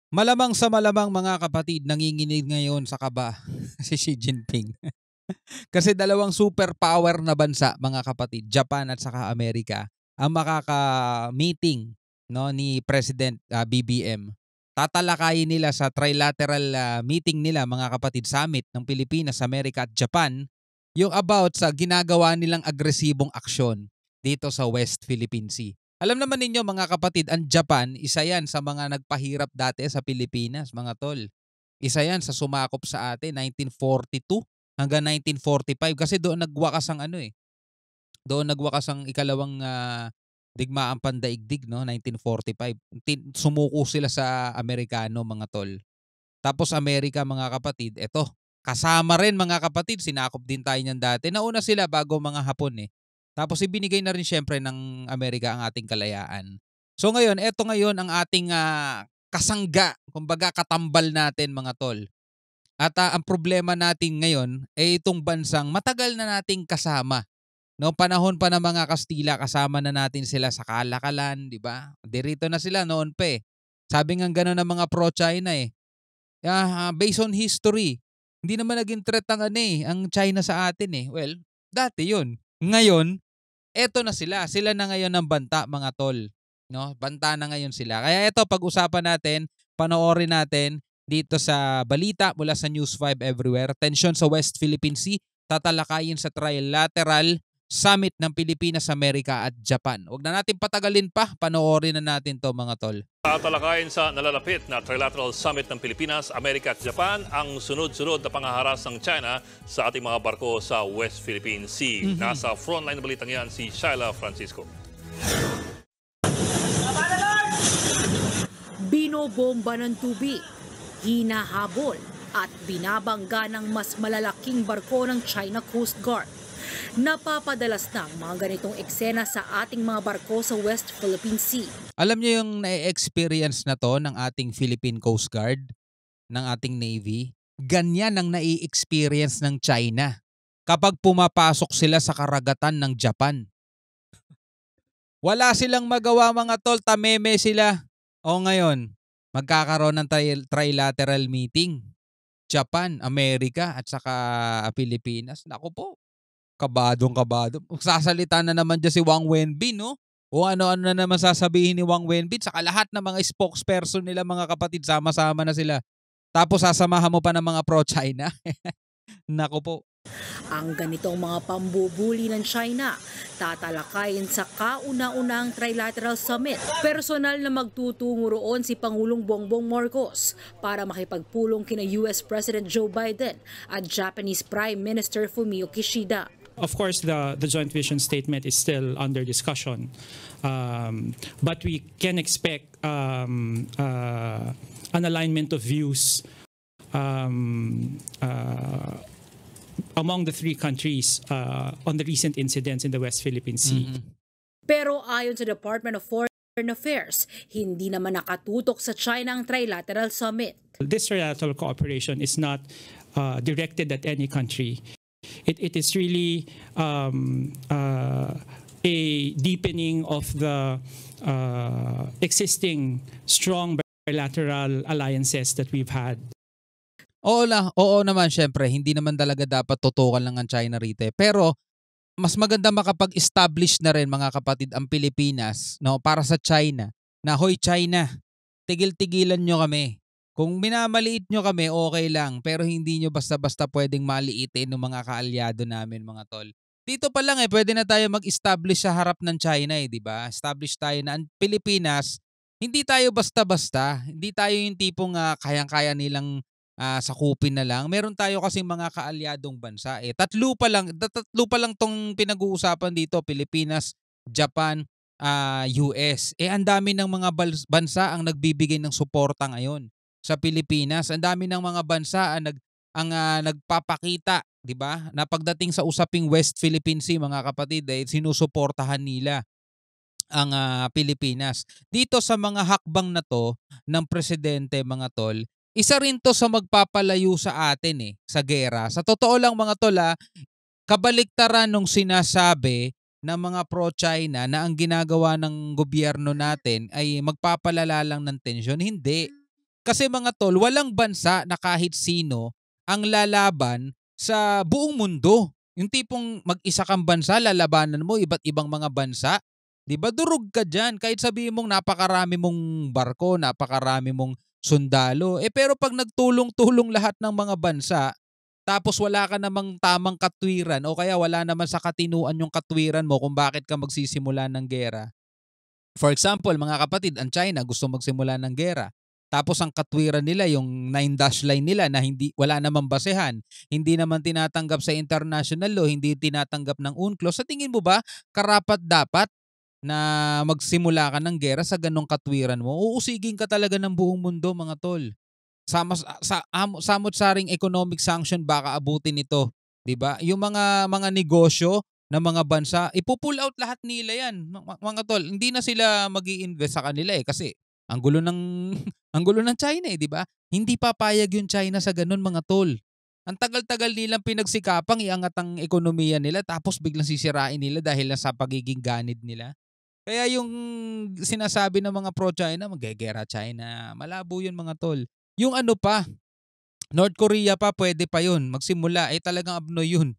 Malamang sa malamang mga kapatid, nanginginig ngayon sa kaba si Xi Jinping. Kasi dalawang superpower na bansa mga kapatid, Japan at saka Amerika, ang makaka-meeting no ni President BBM. Tatalakayin nila sa trilateral meeting nila mga kapatid, summit ng Pilipinas, Amerika at Japan, yung about sa ginagawa nilang agresibong aksyon dito sa West Philippine Sea. Alam naman ninyo mga kapatid, ang Japan, isa yan sa mga nagpahirap dati sa Pilipinas, mga tol. Isa yan sa sumakop sa atin, 1942 hanggang 1945 kasi doon nagwakas ang ano eh. Doon nagwakas ang ikalawang digmaang pandaigdig no, 1945. Sumuko sila sa Amerikano mga tol. Tapos Amerika mga kapatid, eto, kasama rin mga kapatid, sinakop din tayo niyan dati. Nauna sila bago mga Hapon eh. Tapos ibinigay na rin syempre ng Amerika ang ating kalayaan. So ngayon, eto ngayon ang ating kasangga, kumbaga katambal natin mga tol. At ang problema natin ngayon ay itong bansang matagal na nating kasama. No, panahon pa ng mga Kastila, kasama na natin sila sa kalakalan, di ba? Dirito na sila noon pa eh. Sabi nga gano'n ng mga pro-China eh. Based on history, hindi naman naging threat ang China sa atin eh. Well, dati yun. Ngayon, eto na sila. Sila na ngayon ang banta, mga tol. No? Banta na ngayon sila. Kaya eto, pag-usapan natin, panoorin natin dito sa balita mula sa News 5 Everywhere. Tensyon sa West Philippine Sea, tatalakayin sa trilateral summit ng Pilipinas, Amerika at Japan. Huwag na natin patagalin pa, panoorin na natin to mga tol. Tatalakayin sa nalalapit na Trilateral Summit ng Pilipinas, Amerika at Japan ang sunod-sunod na pangaharas ng China sa ating mga barko sa West Philippine Sea. Nasa frontline na balitang yan si Shyla Francisco. Binobomba ng tubig, hinahabol at binabangga ng mas malalaking barko ng China Coast Guard. Napapadalas na ang mga ganitong eksena sa ating mga barko sa West Philippine Sea. Alam niyo yung na-experience na to ng ating Philippine Coast Guard, ng ating Navy? Ganyan ang na-experience ng China kapag pumapasok sila sa karagatan ng Japan. Wala silang magawa mga tol, tameme sila. O ngayon, magkakaroon ng trilateral meeting. Japan, Amerika at saka Pilipinas. Naku po, kabadong-kabado. Sasalita na naman dyan si Wang Wenbin, no? O ano-ano na naman sasabihin ni Wang Wenbin. Saka lahat ng mga spokesperson nila mga kapatid, sama-sama na sila. Tapos sasamahan mo pa ng mga pro-China. Naku po. Ang ganitong mga pambubuli ng China, tatalakayin sa kauna-unang Trilateral Summit. Personal na magtutungo roon si Pangulong Bongbong Marcos para makipagpulong kina US President Joe Biden at Japanese Prime Minister Fumio Kishida. Of course, the joint vision statement is still under discussion, but we can expect an alignment of views among the three countries on the recent incidents in the West Philippine Sea. Pero ayon sa Department of Foreign Affairs, hindi naman nakatutok sa China ang Trilateral Summit. This trilateral cooperation is not directed at any country. It is really a deepening of the existing strong bilateral alliances that we've had. Oo naman syempre, hindi naman talaga dapat tutukan lang ang China rito. Pero mas maganda makapag-establish na rin mga kapatid ang Pilipinas, no, para sa China. Na hoy China, tigil-tigilan nyo kami. Kung minamaliit nyo kami, okay lang. Pero hindi nyo basta-basta pwedeng maliitin ng mga kaalyado namin mga tol. Dito pa lang pwede na tayo mag-establish sa harap ng China di ba? Establish tayo na ang Pilipinas, hindi tayo basta-basta. Hindi tayo yung tipong kayang-kaya nilang sakupin na lang. Meron tayo kasing mga kaalyadong bansa. Tatlo pa lang tong pinag-uusapan dito, Pilipinas, Japan, US. Ang dami ng mga bansa ang nagbibigay ng suporta ngayon sa Pilipinas. Ang dami ng mga bansa ang nagpapakita, 'di ba? Na pagdating sa usaping West Philippine Sea, mga kapatid, sinusuportahan nila ang Pilipinas. Dito sa mga hakbang na to ng presidente, mga tol, isa rin to sa magpapalayo sa atin sa gera. Sa totoo lang mga tol, kabaliktaran nung sinasabi ng mga pro-China na ang ginagawa ng gobyerno natin ay magpapalala lang ng tensyon. Hindi. Kasi mga tol, walang bansa na kahit sino ang lalaban sa buong mundo. Yung tipong mag-isa kang bansa, lalabanan mo iba't ibang mga bansa. 'Di ba? Durog ka diyan. Kahit sabihin mong napakarami mong barko, napakarami mong sundalo. Pero pag nagtulong-tulong lahat ng mga bansa, tapos wala ka namang tamang katwiran o kaya wala naman sa katinuan yung katwiran mo kung bakit ka magsisimula ng gera. For example, mga kapatid, ang China gusto magsimula ng gera. Tapos ang katwiran nila, yung 9-dash line nila na wala namang basehan, hindi naman tinatanggap sa international law, hindi tinatanggap ng UNCLOS. Sa tingin mo ba, karapat-dapat na magsimula ka ng gera sa ganong katwiran mo? Uusigin ka talaga ng buong mundo, mga tol. Samot-saring economic sanction baka abutin ito, 'di ba? Yung mga negosyo ng mga bansa, ipo-pull out lahat nila 'yan, mga tol. Hindi na sila magi-invest sa kanila kasi ang gulo ng ang gulo ng China 'di ba? Hindi papayag yung China sa ganun, mga tol. Ang tagal-tagal nilang pinagsikapang iangat ang ekonomiya nila tapos biglang sisirain nila dahil sa pagiging ganid nila. Kaya yung sinasabi ng mga pro-China, maggegera China, malabo yun, mga tol. Yung ano pa, North Korea pa, pwede pa yun. Magsimula, talagang abnoy yun.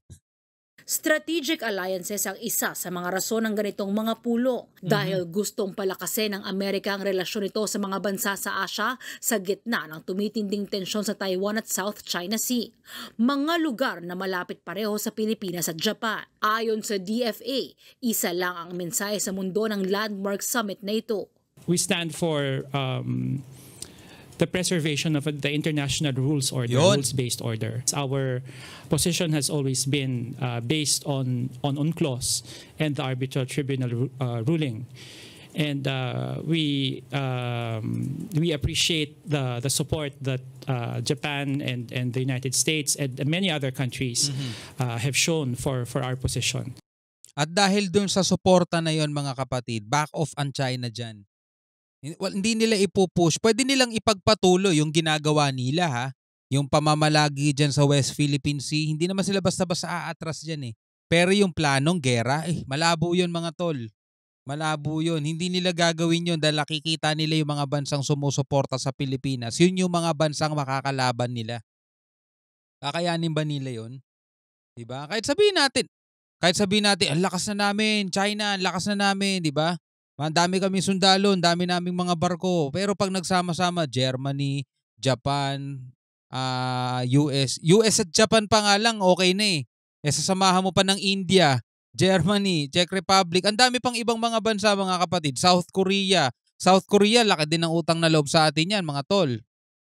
Strategic alliances ang isa sa mga rason ng ganitong mga pulong dahil gustong palakasin ng Amerika ang relasyon nito sa mga bansa sa Asia sa gitna ng tumitinding tensyon sa Taiwan at South China Sea. Mga lugar na malapit pareho sa Pilipinas at Japan. Ayon sa DFA, isa lang ang mensahe sa mundo ng landmark summit na ito. We stand for the preservation of the international rules order, rules-based order. Our position has always been based on UNCLOS and the arbitral tribunal ruling. And we appreciate the support that Japan and the United States and many other countries have shown for our position. At dahil dun sa suporta na yon, mga kapatid, back off ang China dyan. Hindi nila ipupush. Pwede nilang ipagpatuloy yung ginagawa nila, ha. Yung pamamalagi dyan sa West Philippine Sea, hindi naman sila basta-basta aatras dyan Pero yung planong gera, malabo yun, mga tol. Malabo yun. Hindi nila gagawin yun dahil nakikita nila yung mga bansang sumusuporta sa Pilipinas. Yun yung mga bansang makakalaban nila. Kakayanin ba nila yun? Diba? Kahit sabihin natin, ang lakas na namin, China, ang lakas na namin, diba? Ang dami kaming sundalo, ang dami naming mga barko. Pero pag nagsama-sama, Germany, Japan, US at Japan pa nga lang, okay na sasamahan mo pa ng India, Germany, Czech Republic. Ang dami pang ibang mga bansa, mga kapatid. South Korea, laki din ng utang na loob sa atin yan, mga tol.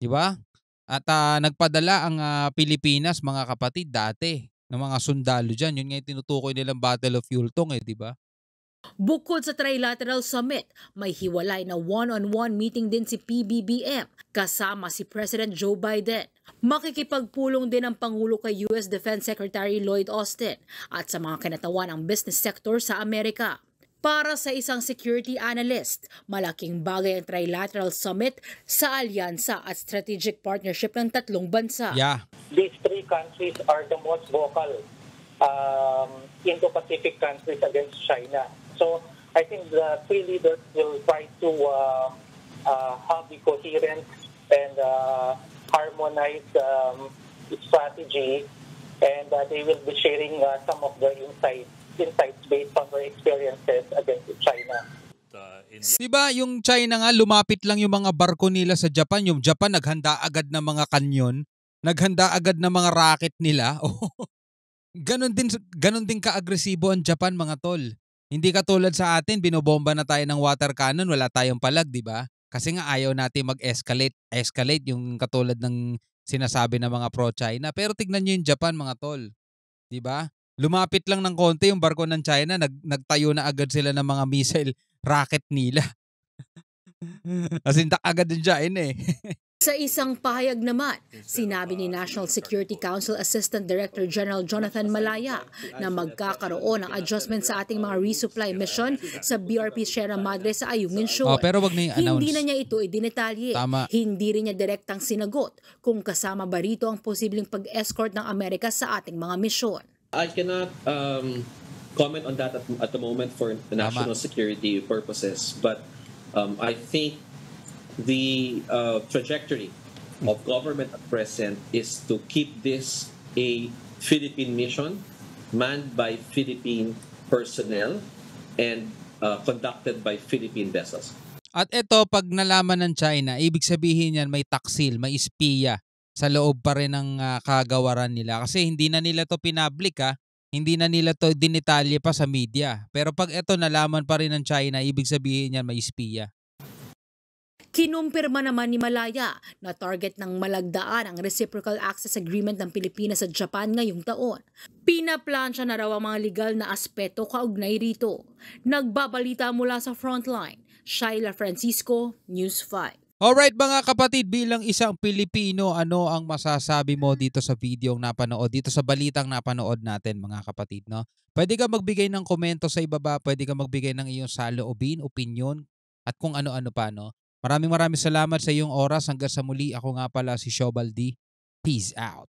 Diba? At nagpadala ang Pilipinas, mga kapatid, dati ng mga sundalo dyan. Yun nga yung tinutukoy nilang Battle of Yultong, diba? Bukod sa Trilateral Summit, may hiwalay na one-on-one meeting din si PBBM kasama si President Joe Biden. Makikipagpulong din ang Pangulo kay US Defense Secretary Lloyd Austin at sa mga kinatawan ng business sector sa Amerika. Para sa isang security analyst, malaking bagay ang Trilateral Summit sa alyansa at strategic partnership ng tatlong bansa. Yeah. These three countries are the most vocal Indo-Pacific countries against China. So I think the three leaders will try to have a coherent and harmonized strategy, and they will be sharing some of the insights based on their experiences against China. Diba yung China nga, lumapit lang yung mga barko nila sa Japan. Yung Japan naghanda agad ng mga kanyon, naghanda agad ng mga rocket nila. Ganon din ka-agresibo ang Japan, mga tol. Hindi katulad sa atin, binobomba na tayo ng water cannon, wala tayong palag, di ba? Kasi nga ayaw natin escalate yung katulad ng sinasabi ng mga pro-China. Pero tignan niyo yung Japan, mga tol. Di ba? Lumapit lang ng konti yung barko ng China, nagtayo na agad sila ng mga missile rocket nila. Asintak agad din China Sa isang pahayag naman, sinabi ni National Security Council Assistant Director General Jonathan Malaya na magkakaroon ng adjustment sa ating mga resupply mission sa BRP Sierra Madre sa Ayungin Shoal. Pero wag na i-announce. Hindi na niya ito idinetalye. Tama. Hindi rin niya direktang sinagot kung kasama ba rito ang posibleng pag-escort ng Amerika sa ating mga misyon. I cannot comment on that at the moment for the national security purposes, but I think the trajectory of government at present is to keep this a Philippine mission manned by Philippine personnel and conducted by Philippine vessels. At ito, pag nalaman ng China, ibig sabihin yan may taksil, may espiya sa loob pa rin ng kagawaran nila. Kasi hindi na nila to pinablik hindi na nila to dinitalye pa sa media. Pero pag ito nalaman pa rin ng China, ibig sabihin yan may espiya. Kinumpirma naman ni Malaya na target ng malagdaan ang Reciprocal Access Agreement ng Pilipinas at Japan ngayong taon. Pinaplansya na raw ang mga legal na aspeto kaugnay rito. Nagbabalita mula sa Frontline, Shaila Francisco, News 5. Alright mga kapatid, bilang isang Pilipino, ano ang masasabi mo dito sa video napanood, dito sa balitang napanood natin mga kapatid, no? Pwede ka magbigay ng komento sa ibaba, pwede ka magbigay ng iyong saloobin, opinion, at kung ano-ano pa, no? Maraming salamat sa iyong oras. Hanggang sa muli, ako nga pala si Shobal D. Peace out.